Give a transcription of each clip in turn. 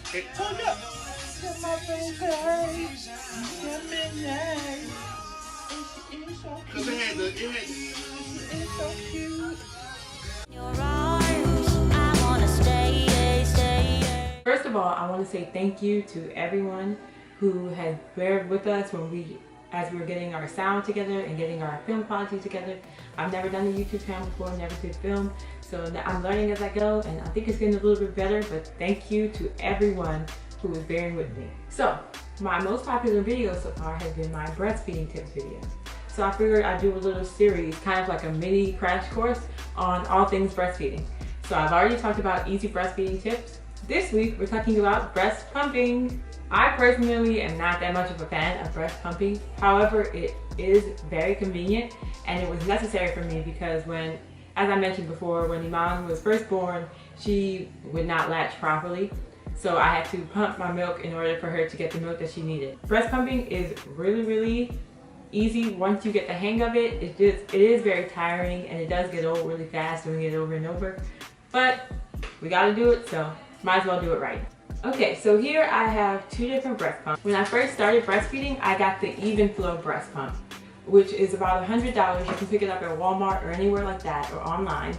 Hold up. You're my baby. You're midnight. It's so cute. It's so cute. First of all, I want to say thank you to everyone who has bared with us as we were getting our sound together and getting our film quality together. I've never done a YouTube channel before, never did film, so I'm learning as I go, and I think it's getting a little bit better, but thank you to everyone who is bearing with me. So, my most popular video so far has been my breastfeeding tips video. So I figured I'd do a little series, kind of like a mini crash course on all things breastfeeding. So I've already talked about easy breastfeeding tips. This week we're talking about breast pumping. I personally am not that much of a fan of breast pumping. However, it is very convenient and it was necessary for me because as I mentioned before, when Iman was first born, she would not latch properly. So I had to pump my milk in order for her to get the milk that she needed. Breast pumping is really easy once you get the hang of it. It is very tiring and it does get old really fast doing it over and over. But we gotta do it, so might as well do it right. Okay, so here I have two different breast pumps. When I first started breastfeeding, I got the Evenflo breast pump, which is about $100. You can pick it up at Walmart or anywhere like that or online.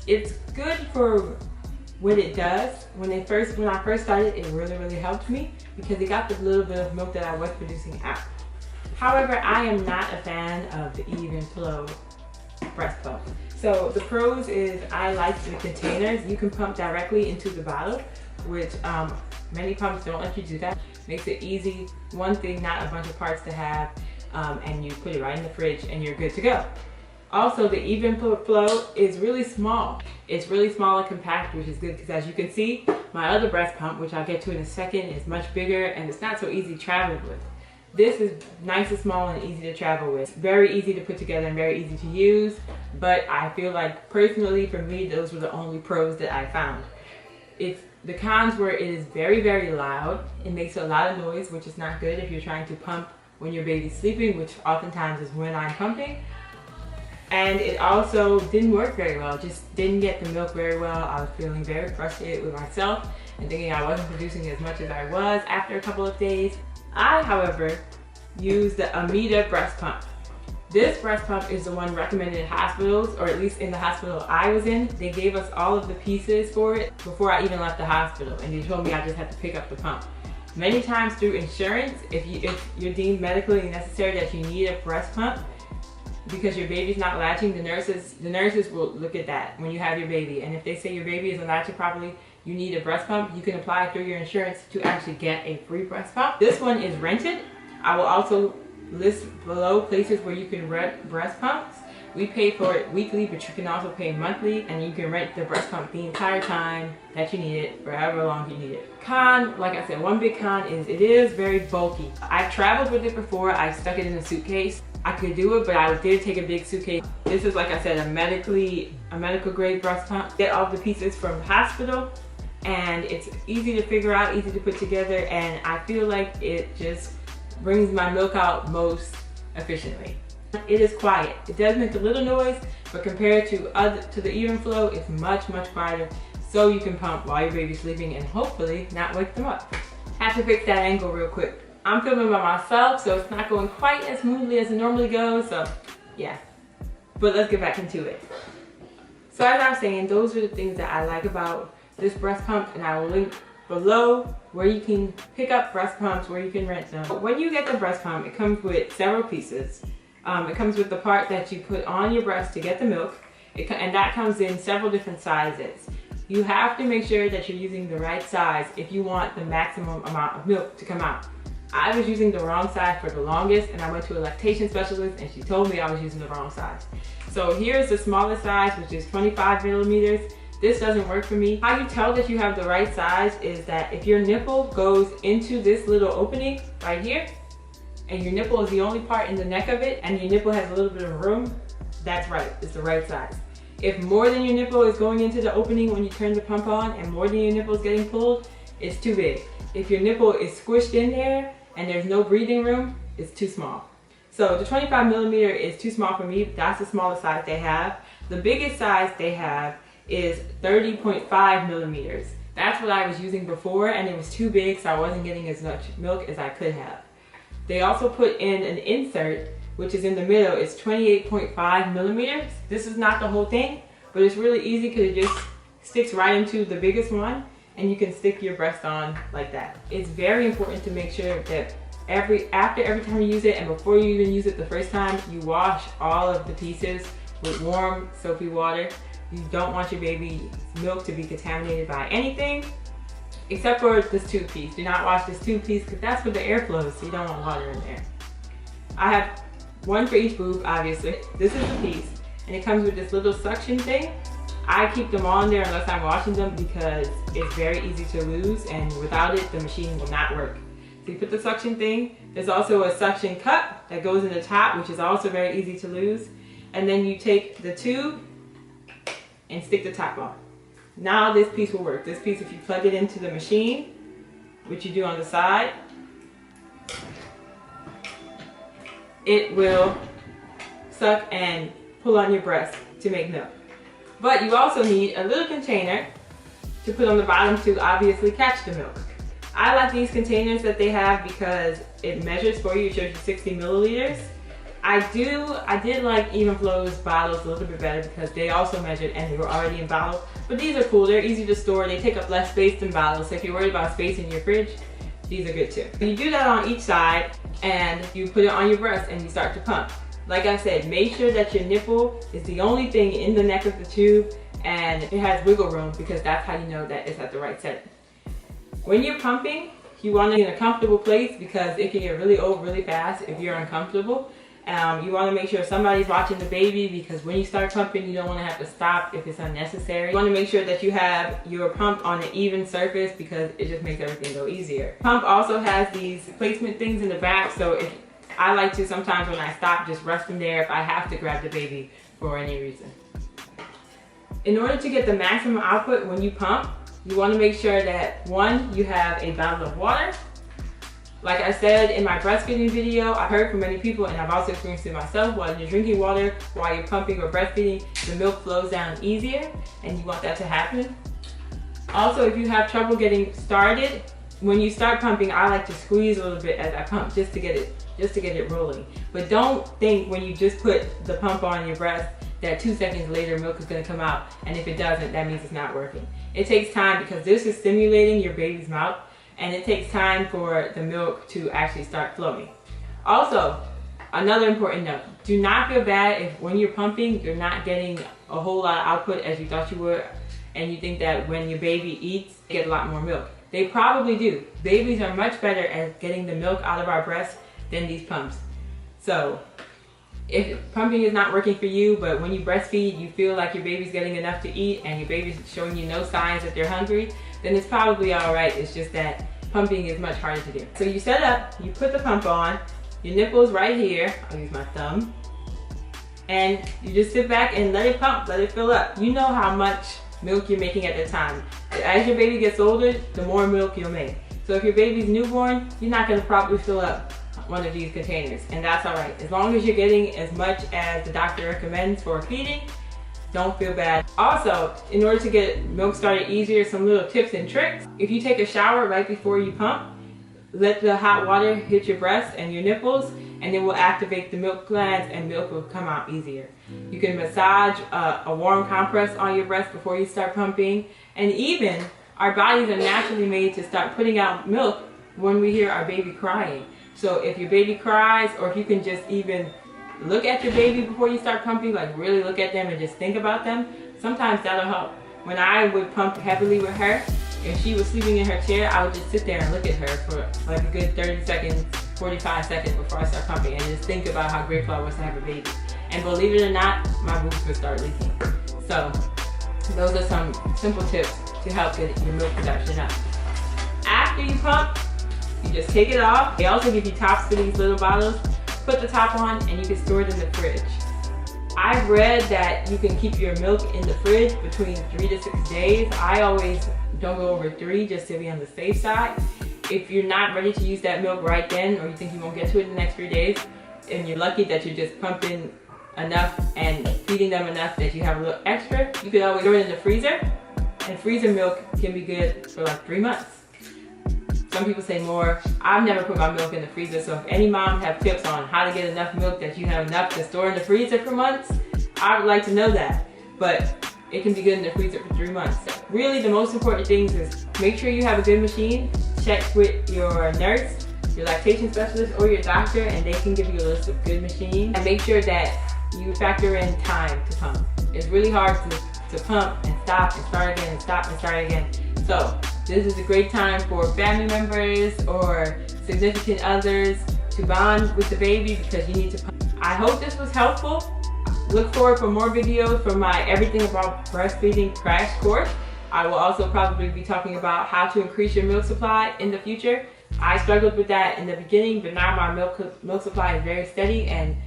It's good for what it does. When I first started, it really helped me because it got the little bit of milk that I was producing out. However, I am not a fan of the Evenflo breast pump. So the pros is I like the containers. You can pump directly into the bottle, which many pumps don't let you do that. Makes it easy. One thing, not a bunch of parts to have, and you put it right in the fridge and you're good to go. Also, the Evenflo is really small. It's really small and compact, which is good because as you can see, my other breast pump, which I'll get to in a second, is much bigger and it's not so easy traveling with. This is nice and small and easy to travel with. Very easy to put together and very easy to use, but I feel like personally for me, those were the only pros that I found. The cons were it is very loud. It makes a lot of noise, which is not good if you're trying to pump when your baby's sleeping, which oftentimes is when I'm pumping. And it also didn't work very well, just didn't get the milk very well. I was feeling very frustrated with myself and thinking I wasn't producing as much as I was after a couple of days. I, however, use the Ameda breast pump. This breast pump is the one recommended in hospitals, or at least in the hospital I was in. They gave us all of the pieces for it before I even left the hospital, and they told me I just had to pick up the pump. Many times through insurance, if you're deemed medically necessary that you need a breast pump because your baby's not latching, the nurses will look at that when you have your baby, and if they say your baby isn't latching properly, you need a breast pump, you can apply through your insurance to actually get a free breast pump. This one is rented. I will also list below places where you can rent breast pumps. We pay for it weekly, but you can also pay monthly, and you can rent the breast pump the entire time that you need it, for however long you need it. Con, like I said, one big con is it is very bulky. I've traveled with it before. I stuck it in a suitcase. I could do it, but I did take a big suitcase. This is, like I said, a medical grade breast pump. Get all the pieces from the hospital, and it's easy to figure out, easy to put together, and I feel like it just brings my milk out most efficiently. It is quiet. It does make a little noise, but compared to the Evenflo, it's much quieter, so you can pump while your baby's sleeping and hopefully not wake them up. Have to fix that angle real quick. I'm filming by myself, so it's not going quite as smoothly as it normally goes, so yeah. But let's get back into it. So as I was saying, those are the things that I like about this breast pump, and I will link below where you can pick up breast pumps, where you can rent them. When you get the breast pump, it comes with several pieces. It comes with the part that you put on your breast to get the milk, and that comes in several different sizes. You have to make sure that you're using the right size if you want the maximum amount of milk to come out. I was using the wrong size for the longest, and I went to a lactation specialist and she told me I was using the wrong size. So here's the smallest size, which is 25 millimeters. This doesn't work for me. How you tell that you have the right size is that if your nipple goes into this little opening right here, and your nipple is the only part in the neck of it, and your nipple has a little bit of room, that's right, it's the right size. If more than your nipple is going into the opening when you turn the pump on, and more than your nipple is getting pulled, it's too big. If your nipple is squished in there, and there's no breathing room, it's too small. So the 25 millimeter is too small for me. That's the smallest size they have. The biggest size they have is 30.5 millimeters. That's what I was using before, and it was too big, so I wasn't getting as much milk as I could have. They also put in an insert, which is in the middle. It's 28.5 millimeters. This is not the whole thing, but it's really easy because it just sticks right into the biggest one, and you can stick your breast on like that. It's very important to make sure that after every time you use it, and before you even use it the first time, you wash all of the pieces with warm soapy water. You don't want your baby's milk to be contaminated by anything except for this tube piece. Do not wash this tube piece because that's where the air flows, so you don't want water in there. I have one for each boob, obviously. This is the piece, and it comes with this little suction thing. I keep them on there unless I'm washing them because it's very easy to lose, and without it, the machine will not work. So you put the suction thing. There's also a suction cup that goes in the top, which is also very easy to lose. And then you take the tube and stick the top on. Now this piece will work. This piece, if you plug it into the machine, which you do on the side, it will suck and pull on your breast to make milk. But you also need a little container to put on the bottom to obviously catch the milk. I like these containers that they have because it measures for you. It shows you 60 milliliters. I did like Evenflo's bottles a little bit better because they also measured and they were already in bottles. But these are cool. They're easy to store. They take up less space than bottles. So if you're worried about space in your fridge, these are good too. You do that on each side and you put it on your breast and you start to pump. Like I said, make sure that your nipple is the only thing in the neck of the tube and it has wiggle room because that's how you know that it's at the right setting. When you're pumping, you want to be in a comfortable place because it can get really old really fast if you're uncomfortable. You want to make sure somebody's watching the baby because when you start pumping, you don't want to have to stop if it's unnecessary. You want to make sure that you have your pump on an even surface because it just makes everything go easier. Pump also has these placement things in the back, so if I like to sometimes when I stop just rest them there if I have to grab the baby for any reason. In order to get the maximum output when you pump, you want to make sure that one, you have a bottle of water. Like I said in my breastfeeding video, I've heard from many people and I've also experienced it myself, while you're drinking water, while you're pumping or breastfeeding, the milk flows down easier and you want that to happen. Also, if you have trouble getting started, when you start pumping, I like to squeeze a little bit as I pump just to get it rolling. But don't think when you just put the pump on your breast that 2 seconds later milk is going to come out, and if it doesn't, that means it's not working. It takes time because this is stimulating your baby's mouth, and it takes time for the milk to actually start flowing. Also, another important note, do not feel bad if when you're pumping, you're not getting a whole lot of output as you thought you would, and you think that when your baby eats, you get a lot more milk. They probably do. Babies are much better at getting the milk out of our breasts than these pumps. So, if pumping is not working for you, but when you breastfeed, you feel like your baby's getting enough to eat and your baby's showing you no signs that they're hungry, then it's probably all right. It's just that pumping is much harder to do. So you set up, you put the pump on, your nipple's right here, I'll use my thumb, and you just sit back and let it pump, let it fill up. You know how much milk you're making at the time. As your baby gets older, the more milk you'll make. So if your baby's newborn, you're not gonna probably fill up one of these containers, and that's all right. As long as you're getting as much as the doctor recommends for feeding, don't feel bad. Also, in order to get milk started easier, some little tips and tricks. If you take a shower right before you pump, let the hot water hit your breast and your nipples, and it will activate the milk glands and milk will come out easier. You can massage a warm compress on your breast before you start pumping, and even our bodies are naturally made to start putting out milk when we hear our baby crying. So if your baby cries, or if you can just even look at your baby before you start pumping, like really look at them and just think about them, sometimes that'll help. When I would pump heavily with her, if she was sleeping in her chair, I would just sit there and look at her for like a good 30 seconds, 45 seconds before I start pumping, and just think about how grateful I was to have a baby. And believe it or not, my boobs would start leaking. So those are some simple tips to help get your milk production up. After you pump, you just take it off. They also give you tops for these little bottles. Put the top on and you can store it in the fridge. I've read that you can keep your milk in the fridge between 3 to 6 days. I always don't go over 3 just to be on the safe side. If you're not ready to use that milk right then, or you think you won't get to it in the next 3 days, and you're lucky that you're just pumping enough and feeding them enough that you have a little extra, you can always throw it in the freezer And freezer milk can be good for like 3 months. Some people say more. I've never put my milk in the freezer, so if any moms have tips on how to get enough milk that you have enough to store in the freezer for months, I would like to know that. But it can be good in the freezer for 3 months. Really, the most important things is make sure you have a good machine. Check with your nurse, your lactation specialist, or your doctor, and they can give you a list of good machines. And make sure that you factor in time to pump. It's really hard to pump and stop and start again and stop and start again. So this is a great time for family members or significant others to bond with the baby because you need to pump. I hope this was helpful. Look forward for more videos from my Everything About Breastfeeding crash course. I will also probably be talking about how to increase your milk supply in the future. I struggled with that in the beginning, but now my milk supply is very steady and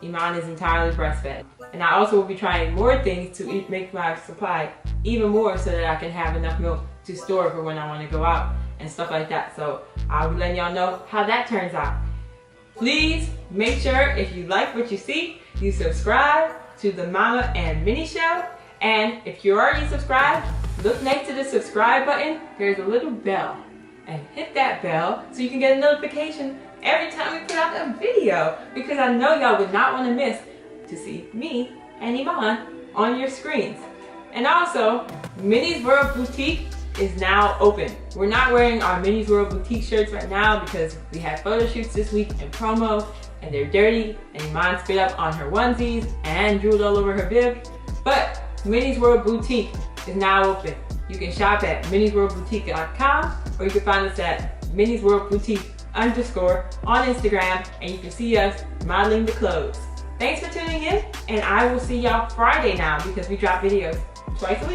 Iman is entirely breastfed. And I also will be trying more things to make my supply even more so that I can have enough milk to store for when I want to go out and stuff like that. So I'll be letting y'all know how that turns out. Please make sure if you like what you see, you subscribe to the Mama and Minnie Show. And if you're already subscribed, look next to the subscribe button. There's a little bell. And hit that bell so you can get a notification every time we put out a video. Because I know y'all would not want to miss to see me and Iman on your screens. And also, Minnie's World Boutique is now open. We're not wearing our Minnie's World Boutique shirts right now because we had photo shoots this week and promo, and they're dirty, and Iman spit up on her onesies and drooled all over her bib. But Minnie's World Boutique is now open. You can shop at minniesworldboutique.com, or you can find us at minniesworldboutique_ on Instagram, and you can see us modeling the clothes. Thanks for tuning in, and I will see y'all Friday now because we drop videos twice a week.